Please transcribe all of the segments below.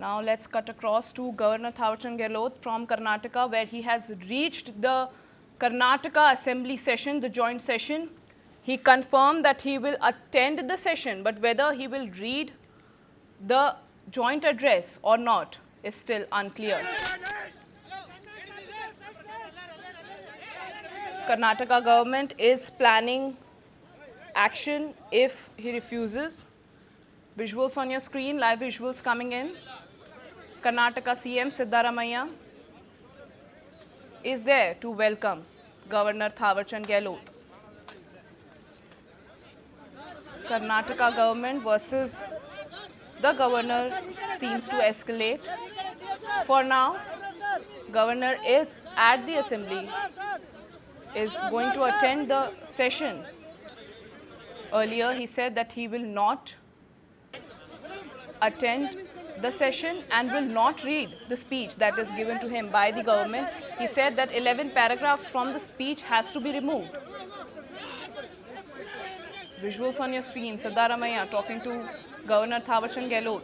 Now let's cut across to Governor Thawarchand Gehlot from Karnataka, where he has reached the Karnataka Assembly session, the joint session. He confirmed that he will attend the session, but whether he will read the joint address or not is still unclear. Karnataka government is planning action if he refuses. Visuals on your screen, live visuals coming in. Karnataka CM Siddaramaiah is there to welcome Governor Thawarchand Gehlot. Karnataka government versus the governor seems to escalate. For now, governor is at the assembly, is going to attend the session. Earlier, he said that he will not attend the session and will not read the speech that is given to him by the government. He said that 11 paragraphs from the speech has to be removed. Visuals on your screen, Siddaramaiah talking to Governor Thawarchand Gehlot,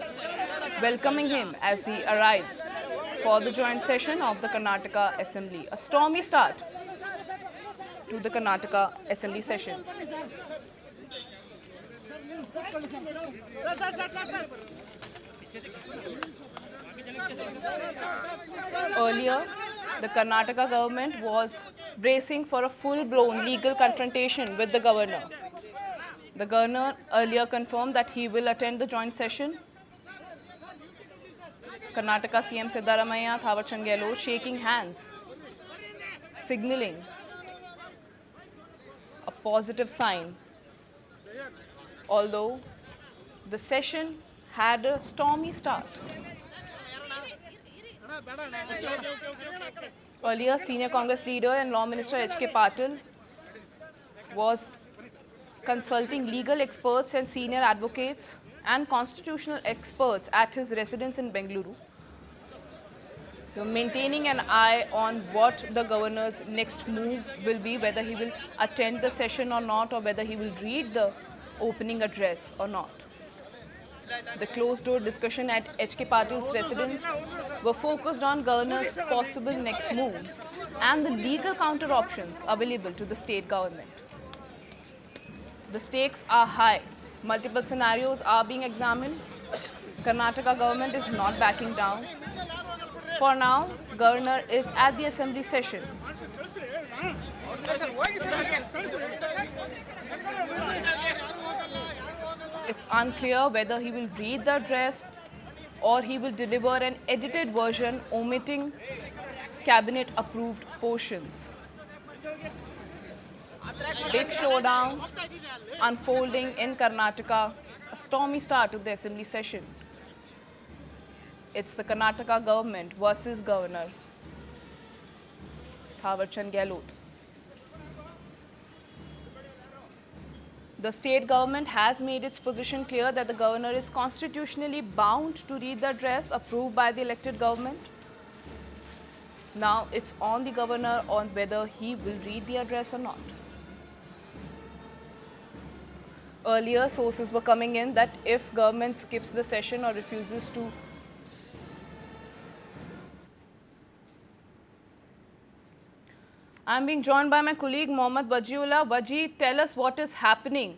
welcoming him as he arrives for the joint session of the Karnataka Assembly. A stormy start to the Karnataka Assembly session. Earlier, the Karnataka government was bracing for a full-blown legal confrontation with the governor. The governor earlier confirmed that he will attend the joint session. Karnataka CM Siddaramaiah, Thawarchand Gehlot shaking hands, signaling a positive sign. Although the session had a stormy start. Earlier, senior Congress leader and Law Minister H.K. Patil was consulting legal experts and senior advocates and constitutional experts at his residence in Bengaluru. They were maintaining an eye on what the governor's next move will be, whether he will attend the session or not, or whether he will read the opening address or not. The closed-door discussion at H.K. Patil's residence were focused on governor's possible next moves and the legal counter options available to the state government. The stakes are high. Multiple scenarios are being examined. Karnataka government is not backing down. For now, governor is at the assembly session. It's unclear whether he will read the address or he will deliver an edited version omitting cabinet-approved portions. Big showdown unfolding in Karnataka, a stormy start to the assembly session. It's the Karnataka government versus Governor Thawarchand Gehlot. The state government has made its position clear that the governor is constitutionally bound to read the address approved by the elected government. Now it's on the governor on whether he will read the address or not. Earlier, sources were coming in that if government skips the session or refuses to I'm being joined by my colleague Mohammad Wajiullah. Waji, tell us what is happening.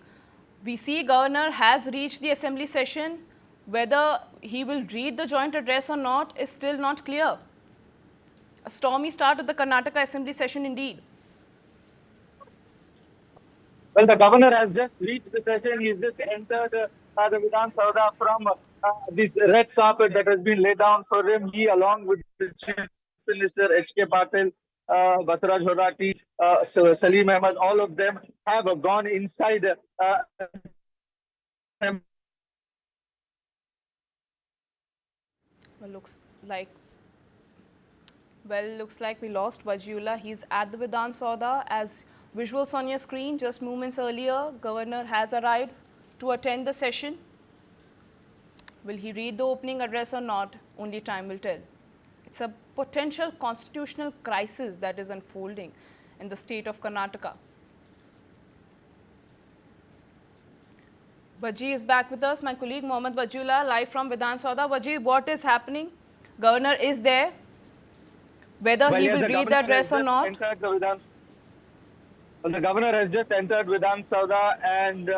We see governor has reached the assembly session. Whether he will read the joint address or not is still not clear. A stormy start of the Karnataka assembly session indeed. Well, the governor has just reached the session. He's just entered the Vidhan Sabha from this red carpet that has been laid down for him. He, along with the Chief Minister H.K. Patil, Basaraj Horati, Salim Ahmed, all of them have gone inside. Looks like we lost Wajiullah. He's at the Vidhan Sabha. As visuals on your screen, just moments earlier, governor has arrived to attend the session. Will he read the opening address or not? Only time will tell. It's a potential constitutional crisis that is unfolding in the state of Karnataka. Vaji is back with us. My colleague Mohammad Wajula, live from Vidhan Sauda. Vaji, what is happening? Governor is there. Whether Well, he yes, will the read the governor has address or just not? entered the Vidhan. Well, the governor has just entered Vidhan Sauda and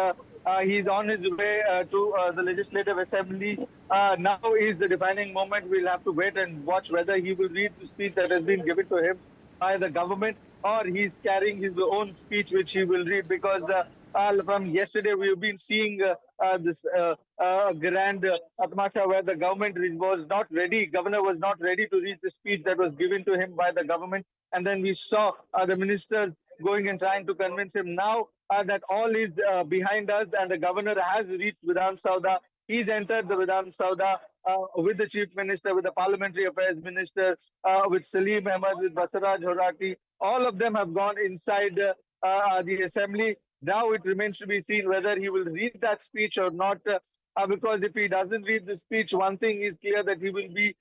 he's on his way to the Legislative Assembly. Now is the defining moment. We'll have to wait and watch whether he will read the speech that has been given to him by the government or he's carrying his own speech which he will read because from yesterday we've been seeing this grand atmasha where the government was not ready, governor was not ready to read the speech that was given to him by the government. And then we saw the ministers going and trying to convince him now that all is behind us and the governor has reached Vidhan Sauda. He's entered the Vidhan Sauda with the chief minister, with the parliamentary affairs minister, with Salim Ahmed, with Basaraj Horati. All of them have gone inside the assembly. Now it remains to be seen whether he will read that speech or not. Because if he doesn't read the speech, one thing is clear that he will be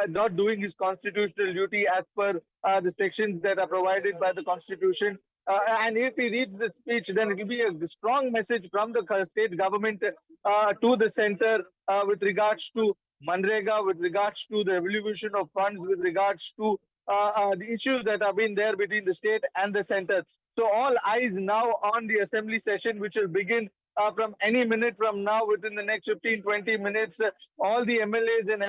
not doing his constitutional duty as per the sections that are provided by the Constitution. And if he reads the speech, then it will be a strong message from the state government to the center with regards to Manrega, with regards to the evolution of funds, with regards to the issues that have been there between the state and the center. So all eyes now on the assembly session, which will begin from any minute from now, within the next 15-20 minutes. All the MLAs and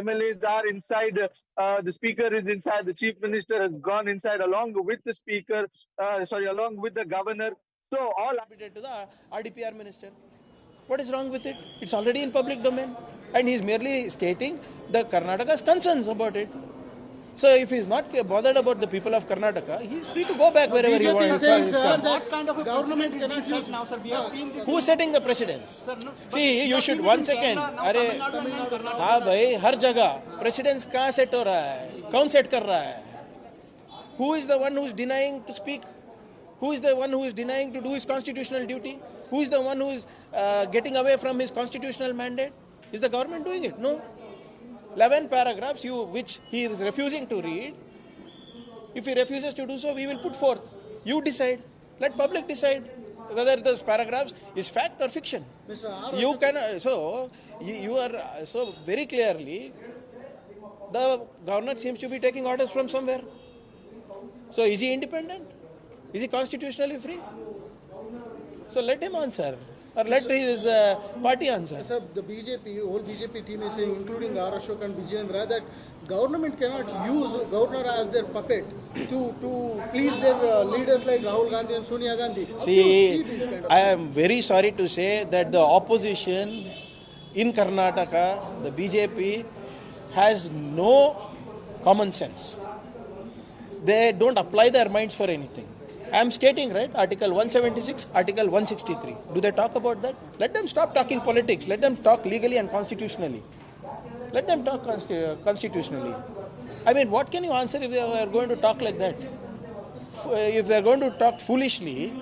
MLAs are inside. The speaker is inside. The chief minister has gone inside along with the speaker, along with the governor. So all to the RDPR minister. What is wrong with it? It's already in public domain. And he's merely stating the Karnataka's concerns about it. So if he's not bothered about the people of Karnataka, he's free to go back wherever he wants. What kind of a government cannot use now, sir? We have seen this. Who's setting the precedence? See, you should, one second. अरे हाँ भाई, हर जगह precedence कहाँ set हो रहा है? कौन set कर रहा है? Who is the one who is denying to speak? Who is the one who is denying to do his constitutional duty? Who is the one who is getting away from his constitutional mandate? Is the government doing it? No. 11 paragraphs which he is refusing to read. If he refuses to do so, we will put forth. You decide. Let public decide whether those paragraphs is fact or fiction. You can you are so very clearly the governor seems to be taking orders from somewhere. So is he independent? Is he constitutionally free? So let him answer. Or let his party answer. Sir, the whole BJP team is saying, including R. Ashok and Vijayendra, that government cannot use governor as their puppet to please their leaders like Rahul Gandhi and Sonia Gandhi. See, I am very sorry to say that the opposition in Karnataka, the BJP, has no common sense. They don't apply their minds for anything. I am stating, right, Article 176, Article 163. Do they talk about that? Let them stop talking politics. Let them talk legally and constitutionally. Let them talk constitutionally. I mean, what can you answer if they are going to talk like that? If they are going to talk foolishly,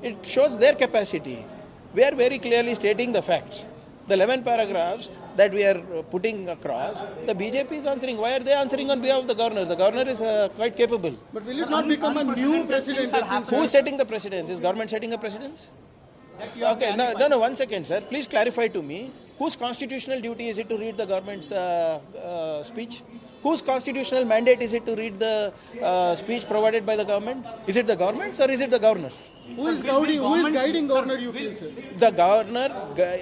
it shows their capacity. We are very clearly stating the facts. The 11 paragraphs that we are putting across, the BJP is answering. Why are they answering on behalf of the governor? The governor is quite capable. But will it not become a new precedent? Who is setting the precedence? Is government setting a precedence? Okay, no, 1 second, sir. Please clarify to me, whose constitutional duty is it to read the government's speech? Whose constitutional mandate is it to read the speech provided by the government? Is it the government's or is it the governor's? Who is guiding governor, you feel, sir? The governor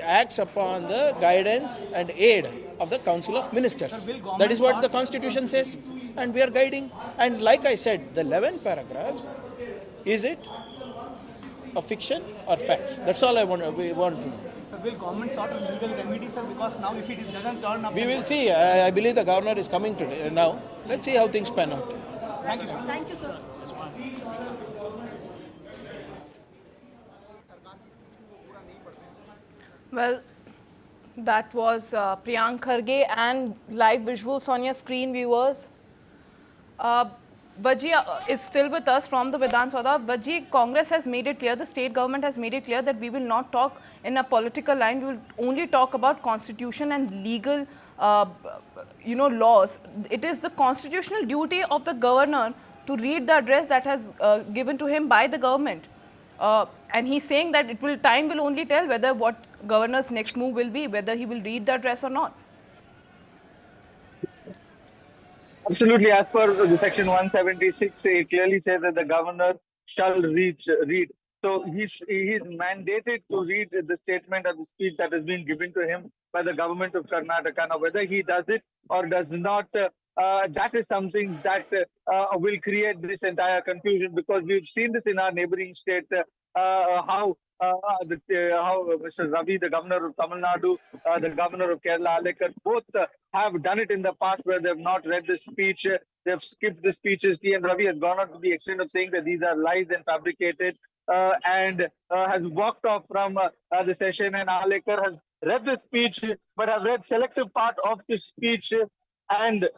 acts upon the guidance and aid of the Council of Ministers. That is what the Constitution says. And we are guiding. And like I said, the 11 paragraphs, is it a fiction or facts? That's all we want to know. Sir, will government sort of legal remedy, sir? Because now if it doesn't turn up... We will see. I believe the governor is coming today now. Let's see how things pan out. Thank you, sir. Thank you, sir. Well, that was Priyank Kharge and live visuals on your screen, viewers. Vaji is still with us from the Vidhan Sauda. Vaji, Congress has made it clear, the state government has made it clear that we will not talk in a political line. We will only talk about constitution and legal, laws. It is the constitutional duty of the governor to read the address that has given to him by the government. And he's saying that time will only tell whether what governor's next move will be, whether he will read the address or not. Absolutely. As per the section 176, it clearly says that the governor shall read. So he's mandated to read the statement or the speech that has been given to him by the government of Karnataka. Now, whether he does it or does not, that is something that will create this entire confusion, because we've seen this in our neighboring state, how Mr. Ravi, the governor of Tamil Nadu, the governor of Kerala, Alekar, both have done it in the past where they've not read the speech. They've skipped the speeches. T. and Ravi has gone on to the extent of saying that these are lies and fabricated, and has walked off from the session. And Alekar has read the speech, but have read selective part of the speech. And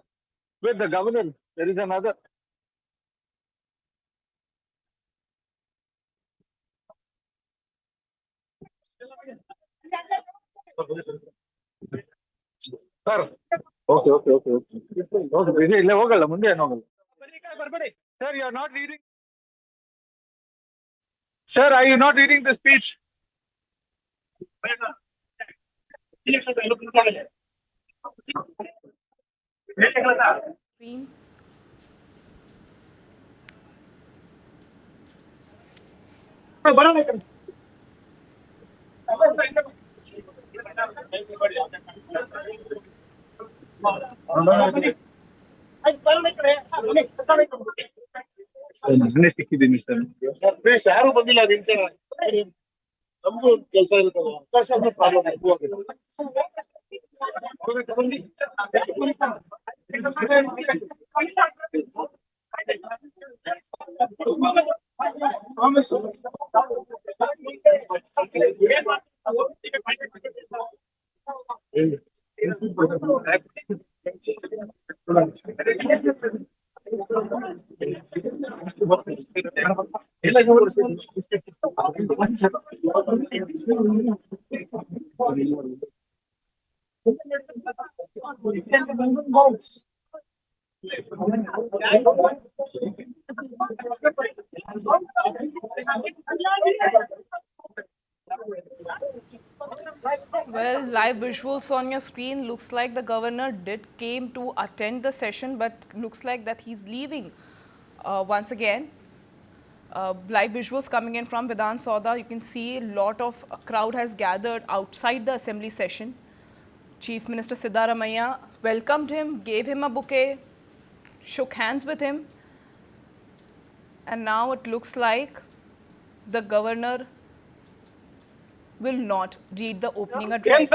with the governor, there is another. Sir. Okay. ಇಲ್ಲ ಹೋಗಲ್ಲ ಮುಂದೆ ಏನು ಹೋಗಲ್ಲ. Sir, you are not reading. Sir, are you not reading the speech? Screen. ಮಗನೇ ಸಿಕ್ಕಿದ್ದೀನಿ sir. ಯಾರು ಬಂದಿಲ್ಲ ನಿಂತ ನಮ್ದು ಕೆಲಸ ಇರುತ್ತಲ್ಲ problem. Well, live visuals on your screen looks like the governor did came to attend the session, but looks like that he's leaving once again. Live visuals coming in from Vidhan Sauda. You can see a lot of crowd has gathered outside the assembly session. Chief Minister Siddaramaiah welcomed him, gave him a bouquet, shook hands with him, and now it looks like the governor will not read the opening address.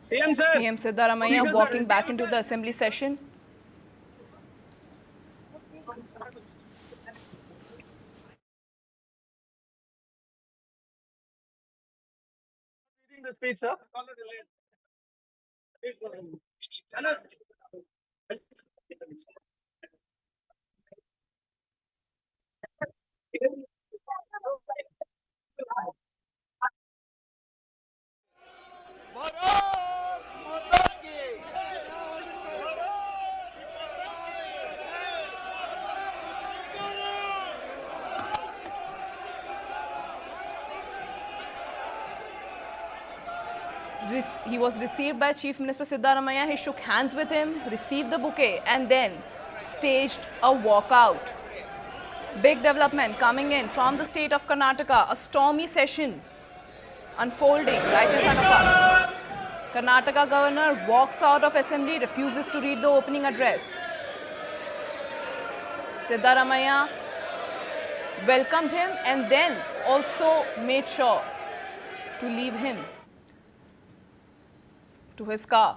CM Siddaramaiah walking back into the assembly session. Reading the speech, sir. He was received by Chief Minister Siddaramaiah. He shook hands with him, received the bouquet, and then staged a walkout. Big development coming in from the state of Karnataka. A stormy session unfolding right in front of us. Karnataka governor walks out of assembly, refuses to read the opening address. Siddaramaiah welcomed him and then also made sure to leave him to his car.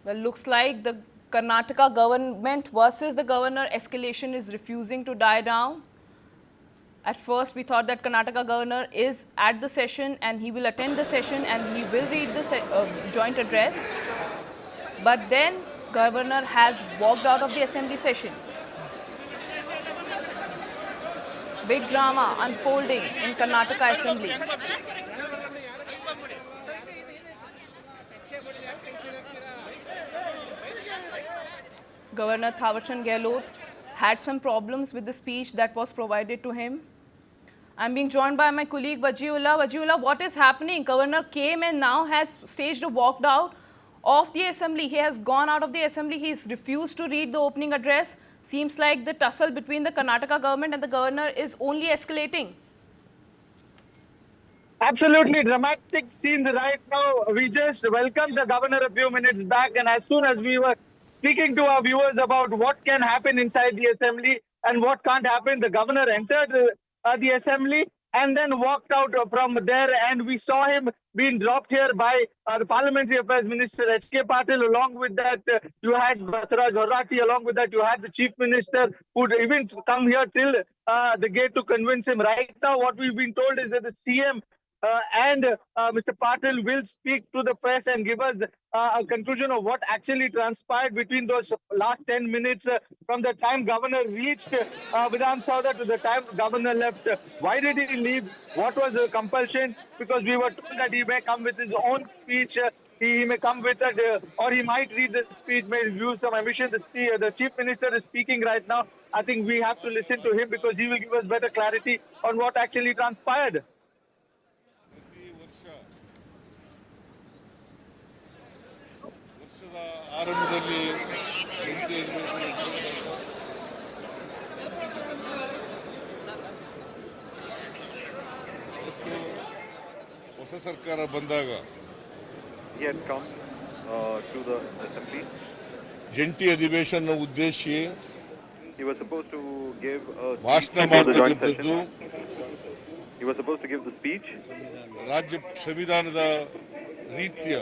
Well, looks like the Karnataka government versus the governor escalation is refusing to die down. At first, we thought that Karnataka governor is at the session and he will attend the session and he will read the joint address. But then, governor has walked out of the assembly session. Big drama unfolding in Karnataka assembly. Governor Thawarchand Gehlot had some problems with the speech that was provided to him. I'm being joined by my colleague Wajiullah. Wajiullah, what is happening? Governor came and now has staged a walked out of the assembly. He has gone out of the assembly. He's refused to read the opening address. Seems like the tussle between the Karnataka government and the governor is only escalating. Absolutely dramatic scenes right now. We just welcomed the governor a few minutes back, and as soon as we were speaking to our viewers about what can happen inside the assembly and what can't happen, the governor entered the assembly and then walked out from there, and we saw him being dropped here by the Parliamentary Affairs Minister H.K. Patil. Along with that, you had Basaraj Horrati. Along with that, you had the Chief Minister who'd even come here till the gate to convince him. Right now, what we've been told is that the CM and Mr. Patil will speak to the press and give us a conclusion of what actually transpired between those last 10 minutes from the time governor reached Vidhan Sauda to the time governor left. Why did he leave? What was the compulsion? Because we were told that he may come with his own speech. He may come with it, or he might read the speech, may use some emission. The Chief Minister is speaking right now. I think we have to listen to him because he will give us better clarity on what actually transpired. ವರ್ಷದ ಆರಂಭದಲ್ಲಿ ಹೊಸ ಸರ್ಕಾರ ಬಂದಾಗ He had come to the assembly. ಜಂಟಿ ಅಧಿವೇಶನ ಉದ್ದೇಶಿಸಿ He was supposed to give a ಭಾಷಣ speech for the joint ಮಾಡತಕ್ಕಂಥದ್ದು session. He was supposed to give the speech. ರಾಜ್ಯ ಸಂವಿಧಾನದ ರೀತಿಯ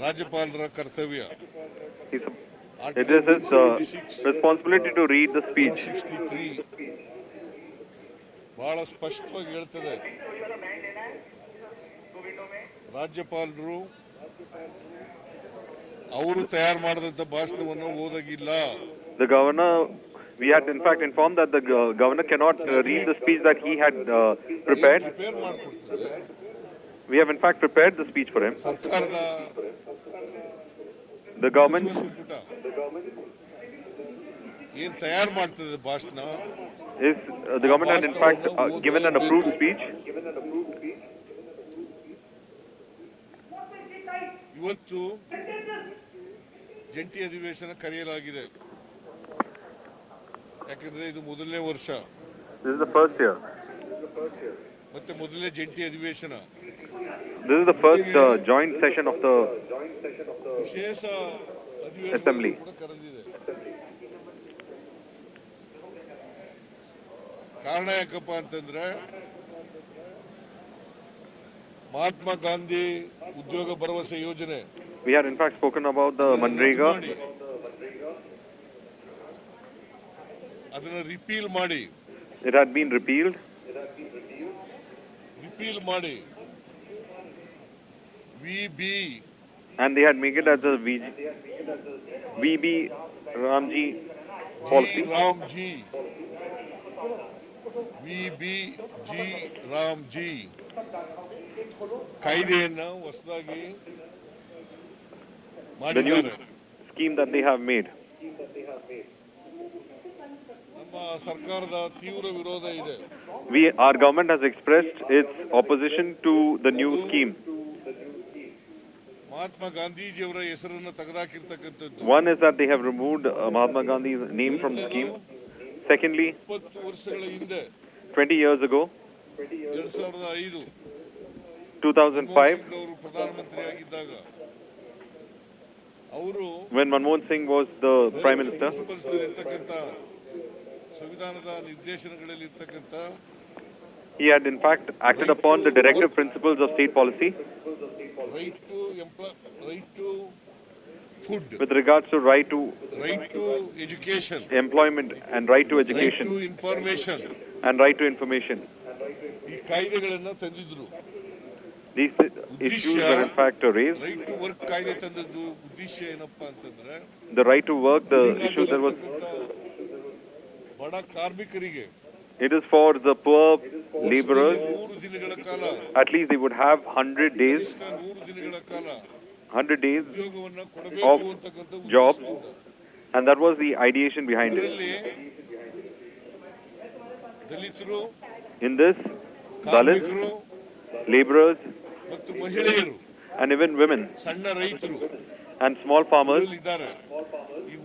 ರಾಜ್ಯಪಾಲರ ಕರ್ತವ್ಯ. It is his responsibility to read the speech. 63 ಬಹಳ ಸ್ಪಷ್ಟವಾಗಿ ಹೇಳ್ತದೆ, ರಾಜ್ಯಪಾಲರು ಅವರು ತಯಾರು ಮಾಡಿದಂತ ಭಾಷಣವನ್ನು ಓದಾಗಿಲ್ಲ. The governor, we had in fact informed that the governor cannot read the speech that he had prepared. Prepare ಮಾಡಿಕೊಡ್ತದೆ. We have in fact prepared the speech for him. ಸರ್ಕಾರದ The government ಸಂಪುಟ ಏನ್ ತಯಾರು ಮಾಡ್ತದೆ ಭಾಷಣ, is the government had in fact given an approved speech. ಇವತ್ತು ಜಂಟಿ ಅಧಿವೇಶನ ಕರೆಯಲಾಗಿದೆ. ಯಾಕಂದ್ರೆ ಇದು ಮೊದಲನೇ ವರ್ಷ, This is the first year. ಮತ್ತೆ ಮೊದಲನೇ ಜಂಟಿ ಅಧಿವೇಶನ, This is the first joint session of the ವಿಶೇಷ ಅಧಿವೇಶನ Assembly. ಕೂಡ ಕರೆದಿದೆ. ಕಾರಣ ಯಾಕಪ್ಪ ಅಂತಂದ್ರೆ ಮಹಾತ್ಮ ಗಾಂಧಿ ಉದ್ಯೋಗ ಭರವಸೆ ಯೋಜನೆ We had in fact spoken about the Manrega. ಅದನ್ನ ರಿಪೀಲ್ ಮಾಡಿ, It had been repealed. Repeal ಮಾಡಿ VB And they had made it as a VB Ramji policy. Ramji VB G Ramji ಕಾಯ್ದೆಯನ್ನ ಹೊಸದಾಗಿ The new ಮಾಡಿದ್ದಾರೆ. scheme that they have made. ನಮ್ಮ ಸರ್ಕಾರದ ತೀವ್ರ ವಿರೋಧ ಇದೆ. Our government has expressed its opposition to the new scheme. Mahatma ಗಾಂಧೀಜಿಯವರ ಹೆಸರನ್ನು ತೆಗೆದುಹಾಕಿರ್ತಕ್ಕಂಥದ್ದು. One is that they have removed Mahatma Gandhi's name from the scheme. Secondly, 20 ವರ್ಷಗಳ ಹಿಂದೆ 20 years ago, 2005 2005, ಅವರು ಪ್ರಧಾನಮಂತ್ರಿಯಾಗಿದ್ದಾಗ ಅವರು when Manmohan Singh was the Prime Minister, principles ಇರ್ತಕ್ಕಂಥ ಸಂವಿಧಾನದ ನಿರ್ದೇಶನಗಳಲ್ಲಿ ಇರ್ತಕ್ಕಂಥ he had in fact acted upon the directive principles of state policy right to food, with regards to right to right to education, employment and right to right education to information, and right to information. ಈ ಕಾಯ್ದೆಗಳನ್ನ ತಂದಿದ್ರು. These issues were in fact raised. Right to work ಕಾಯ್ದೆ ತಂದದ್ದು ಉದ್ದೇಶ ಏನಪ್ಪಾ ಅಂತಂದ್ರೆ The right to work, the issue that was, ಬಡ ಕಾರ್ಮಿಕರಿಗೆ it is for the poor laborers. 100 ದಿನಗಳ ಕಾಲ, At least they would have 100 days, ಕನಿಷ್ಠ 100 ದಿನಗಳ ಕಾಲ 100 days ಉದ್ಯೋಗವನ್ನ of ಕೊಡಬೇಕು ಅಂತಕ್ಕಂಥ jobs, ಉದ್ದೇಶದಿಂದ And that was the ideation behind it. ಇದರಲ್ಲಿ ದಲಿತರು, In this, Dalits, ಕಾರ್ಮಿಕರು laborers, ಮತ್ತು ಮಹಿಳೆಯರು, and even women ಸಣ್ಣ ರೈತರು and small farmers ಇದ್ದಾರೆ.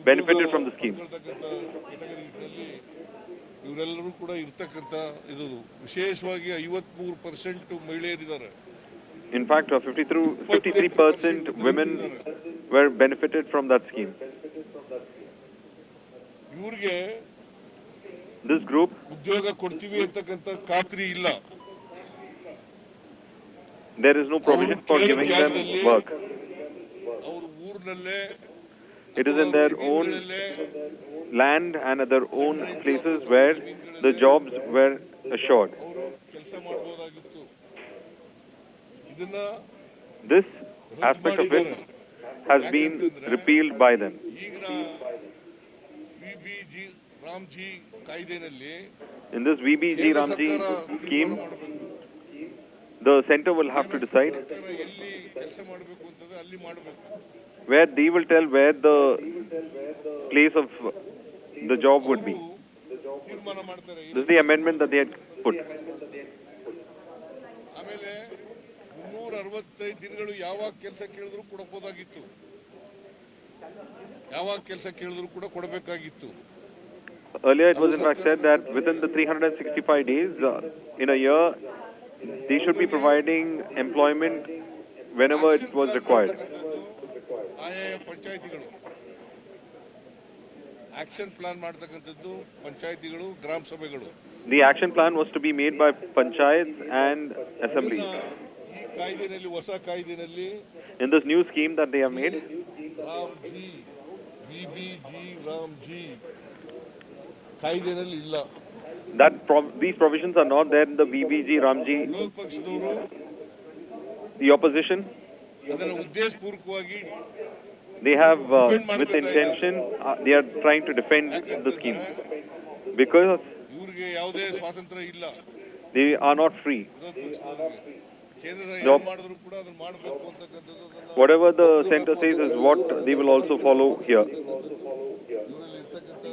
benefited from the scheme. ಕ್ಯಾಟಗರೀಸ್ನಲ್ಲಿ ಇವರೆಲ್ಲರೂ ಕೂಡ ಇರ್ತಕ್ಕಂಥ ಇದು ವಿಶೇಷವಾಗಿ 53% ಮಹಿಳೆಯರಿದ್ದಾರೆ. In fact, 53% women were benefited from that scheme. ಇವ್ರಿಗೆ This group, ಉದ್ಯೋಗ ಕೊಡ್ತೀವಿ ಅಂತಕ್ಕಂಥ ಖಾತ್ರಿ ಇಲ್ಲ. there is no provision for giving them work. ಅವ್ರ ಊರಿನಲ್ಲೇ, It is in their own land and at their own places where the jobs were assured. ಅವರು ಕೆಲಸ ಮಾಡಬಹುದಾಗಿತ್ತು. ಇದನ್ನ This aspect of it has been repealed by them. ಈಗಿನ VBG Ramji ಕಾಯ್ದೆನಲ್ಲಿ In this VBG Ramji scheme, ಮಾಡಬೇಕು. the center will have to decide ಸರ್ಕಾರ ಎಲ್ಲಿ ಕೆಲಸ ಮಾಡಬೇಕು ಅಂತಂದ್ರೆ ಅಲ್ಲಿ ಮಾಡಬೇಕು. where they will tell where the place of the job would be. ತೀರ್ಮಾನ ಮಾಡ್ತಾರೆ. This is the amendment that they had put. ಆಮೇಲೆ 365 ದಿನಗಳು ಯಾವಾಗ ಕೆಲಸ ಕೇಳಿದ್ರು ಕೊಡಬಹುದಾಗಿತ್ತು. ಯಾವಾಗ ಕೆಲಸ ಕೇಳಿದ್ರು ಕೂಡ ಕೊಡಬೇಕಾಗಿತ್ತು. Earlier it was in fact said that within the 365 days in a year, they should be providing employment whenever it was required. ಆಯಾ ಪಂಚಾಯಿತಿಗಳು ಆಕ್ಷನ್ ಪ್ಲಾನ್ ಮಾಡತಕ್ಕಂಥದ್ದು ಪಂಚಾಯಿತಿಗಳು, ಗ್ರಾಮ ಸಭೆಗಳು. The action plan was to be made by panchayats and assemblies. ಈ ಕಾಯ್ದೆನಲ್ಲಿ, ಹೊಸ ಕಾಯ್ದೆನಲ್ಲಿ In this new scheme that they have made, Ramji, VBG Ramji ಕಾಯ್ದೆನಲ್ಲಿ ಇಲ್ಲ. that these provisions are not there in the VBG Ramji. ವಿರೋಧ ಪಕ್ಷದವರು The opposition, ಅದನ್ನು ಉದ್ದೇಶಪೂರ್ವಕವಾಗಿ they have with intention they are trying to defend the scheme because ಇವ್ರಿಗೆ ಯಾವುದೇ ಸ್ವಾತಂತ್ರ್ಯ ಇಲ್ಲ. they are not free. ವಿರೋಧ ಪಕ್ಷದವರಿಗೆ ಕೇಂದ್ರದಲ್ಲಿ Job. ಏನು ಮಾಡಿದ್ರು ಕೂಡ ಅದನ್ನ ಮಾಡಬೇಕು ಅಂತಕ್ಕಂಥದ್ದು Whatever the center says is what they will also follow here. ಇವರಲ್ಲಿ ಇರ್ತಕ್ಕಂಥ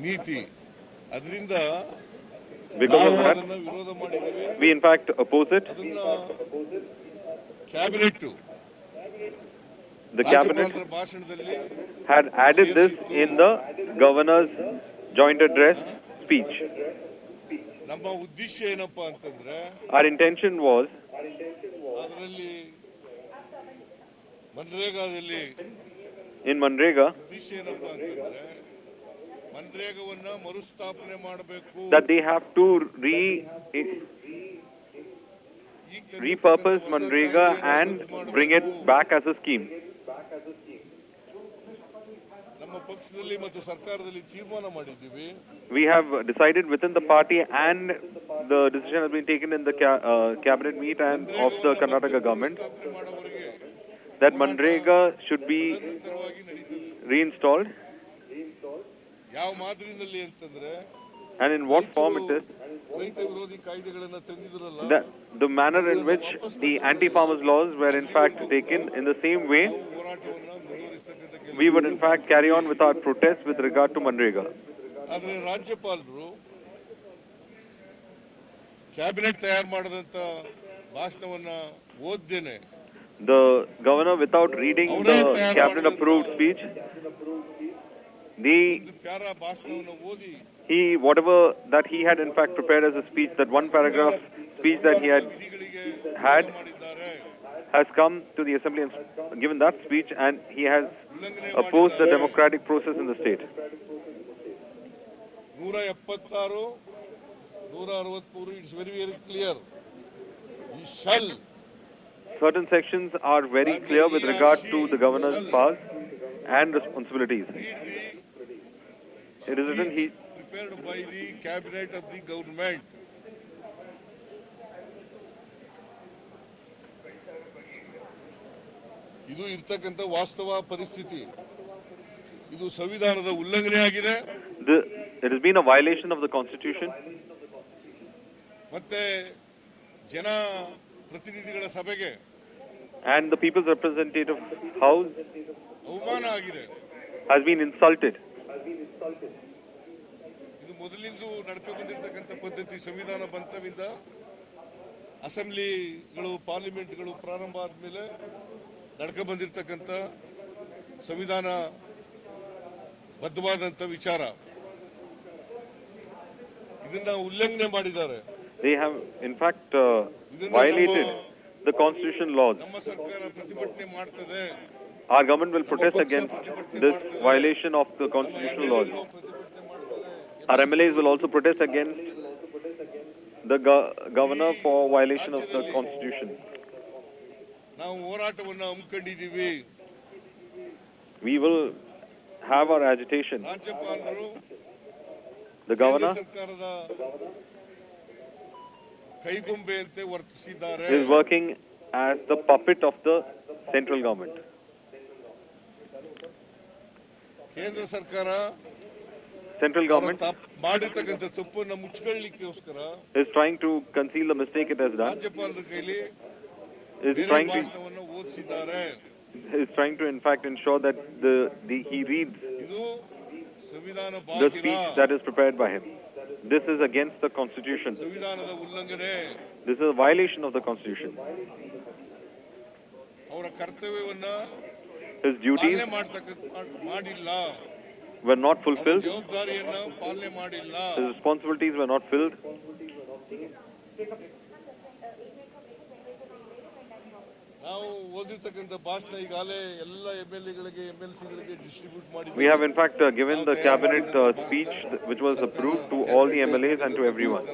ನೀತಿ ಅದರಿಂದ Because of that, ಅದನ್ನ ವಿರೋಧ ಮಾಡಿದ್ದೀವಿ. we in fact oppose it. ಅದನ್ನ ಕ್ಯಾಬಿನೆಟ್ The cabinet ರಾಜ್ಯಪಾಲರ ಭಾಷಣದಲ್ಲಿ had added this in the governor's joint address speech. ನಮ್ಮ ಉದ್ದೇಶ ಏನಪ್ಪಾ ಅಂತಂದ್ರೆ Our intention was ಅದರಲ್ಲಿ ಮನ್ರೇಗಾದಲ್ಲಿ in Manrega ಉದ್ದೇಶ ಏನಪ್ಪಾ ಅಂತಂದ್ರೆ ಮನ್ರೇಗವನ್ನ ಮರುಸ್ಥಾಪನೆ ಮಾಡಬೇಕು. that they have to repurpose Manrega and bring it back as a scheme. ನಮ್ಮ ಪಕ್ಷದಲ್ಲಿ ಮತ್ತು ಸರ್ಕಾರದಲ್ಲಿ ತೀರ್ಮಾನ ಮಾಡಿದ್ದೀವಿ. We have decided within the party and the decision has been taken in the cabinet meet and of the Karnataka government ಸ್ಥಾಪನೆ ಮಾಡೋವರೆಗೆ that Manrega should be ನಿರಂತರವಾಗಿ ನಡೀತದೆ. reinstalled. ಯಾವ ಮಾದರಿನಲ್ಲಿ ಅಂತಂದ್ರೆ And in what form it is, ರೈತ ವಿರೋಧಿ ಕಾಯ್ದೆಗಳನ್ನ ತಂದಿದ್ರಲ್ಲ, the manner in which the anti-farmers laws were in fact taken, in the same way ಹೋರಾಟವನ್ನ ಮುಂದುವರಿಸತಕ್ಕಂಥ ಕೆಲಸ. we would in fact carry on with our protests with regard to Manrega. ಆದ್ರೆ ರಾಜ್ಯಪಾಲರು cabinet ತಯಾರು ಮಾಡಿದಂತ ಭಾಷಣವನ್ನ ಓದ್ದೇನೆ The governor, without reading the cabinet approved speech, ಒಂದು para ಭಾಷಣವನ್ನ ಓದಿ whatever that he had in fact prepared as a speech, that one paragraph speech that he had ವಿಧಿಗಳಿಗೆ had ಮಾಡಿದ್ದಾರೆ, has come to the assembly and given that speech, and he has ಉಲ್ಲಂಘನೆ opposed the ಮಾಡಿದ್ದಾರೆ. democratic process in the state. 176 163 it's very very clear. ಈ shall Certain sections are very clear with regard to the governor's powers and responsibilities. It is written he prepared by the cabinet of the government. ಇದು ಇರ್ತಕ್ಕಂಥ ವಾಸ್ತವ ಪರಿಸ್ಥಿತಿ. ಇದು ಸಂವಿಧಾನದ ಉಲ್ಲಂಘನೆ ಆಗಿದೆ. it has been a violation of the constitution. ಮತ್ತೆ ಜನ ಪ್ರತಿನಿಧಿಗಳ ಸಭೆಗೆ And the People's Representative House ಅವಮಾನ ಆಗಿದೆ. has been insulted. ಇದು ಮೊದಲಿಂದ ನಡ್ಕೊ ಬಂದಿರತಕ್ಕಂಥ ಪದ್ಧತಿ. ಸಂವಿಧಾನ ಬಂತವಿಂದ ಅಸೆಂಬ್ಲಿಗಳು ಪಾರ್ಲಿಮೆಂಟ್ಗಳು ಪ್ರಾರಂಭ ಆದ್ಮೇಲೆ ನಡ್ಕೊ ಬಂದಿರತಕ್ಕಂಥ ಸಂವಿಧಾನ ಬದ್ಧವಾದಂಥ ವಿಚಾರ. ಇದನ್ನ ಉಲ್ಲಂಘನೆ ಮಾಡಿದ್ದಾರೆ. They have in fact violated the constitution laws. ನಮ್ಮ ಸರ್ಕಾರ ಪ್ರತಿಭಟನೆ ಮಾಡ್ತದೆ. Our government will protest against this violation of the constitutional laws. Our MLAs will also protest against the governor for violation of the constitution. ನಾವು ಹೋರಾಟವನ್ನು ಹಮ್ಮಿಕೊಂಡಿದ್ದೀವಿ. We will have our agitation. ರಾಜ್ಯಪಾಲರು The governor ಸರ್ಕಾರದ ಕೈಗೊಂಬೆಯಂತೆ ವರ್ತಿಸಿದ್ದಾರೆ. is working as the puppet of the central government. ಕೇಂದ್ರ ಸರ್ಕಾರ Central government ಮಾಡಿರ್ತಕ್ಕಂಥ ತಪ್ಪನ್ನು ಮುಚ್ಚಿಕೊಳ್ಳಲಿಕ್ಕೋಸ್ಕರ is trying to conceal the mistake it has done. ರಾಜ್ಯಪಾಲರ ಕೈಲಿ Is ಬೇರೆ trying to ಭಾಷಣವನ್ನು ಓದಿಸಿದ್ದಾರೆ. in fact ensure that he reads ಇದು ಸಂವಿಧಾನ the ಬಾಹಿರ, speech that is prepared by him. This is against the constitution. ಸಂವಿಧಾನದ ಉಲ್ಲಂಘನೆ. This is a violation of the constitution. ಅವರ ಕರ್ತವ್ಯವನ್ನ His duties ಮಾಡಿಲ್ಲ. were not fulfilled. ಜವಾಬ್ದಾರಿಯನ್ನ ಪಾಲನೆ ಮಾಡಿಲ್ಲ. His responsibilities were not filled. ನಾವು ಓದಿರ್ತಕ್ಕಂಥ ಭಾಷಣ ಈಗಾಗಲೇ ಎಲ್ಲ MLAಗಳಿಗೆ MLCಗಳಿಗೆ ಡಿಸ್ಟ್ರಿಬ್ಯೂಟ್ ಮಾಡಿದ್ದೀವಿ. We have in fact given the cabinet speech which was approved to all the MLAs and to everyone.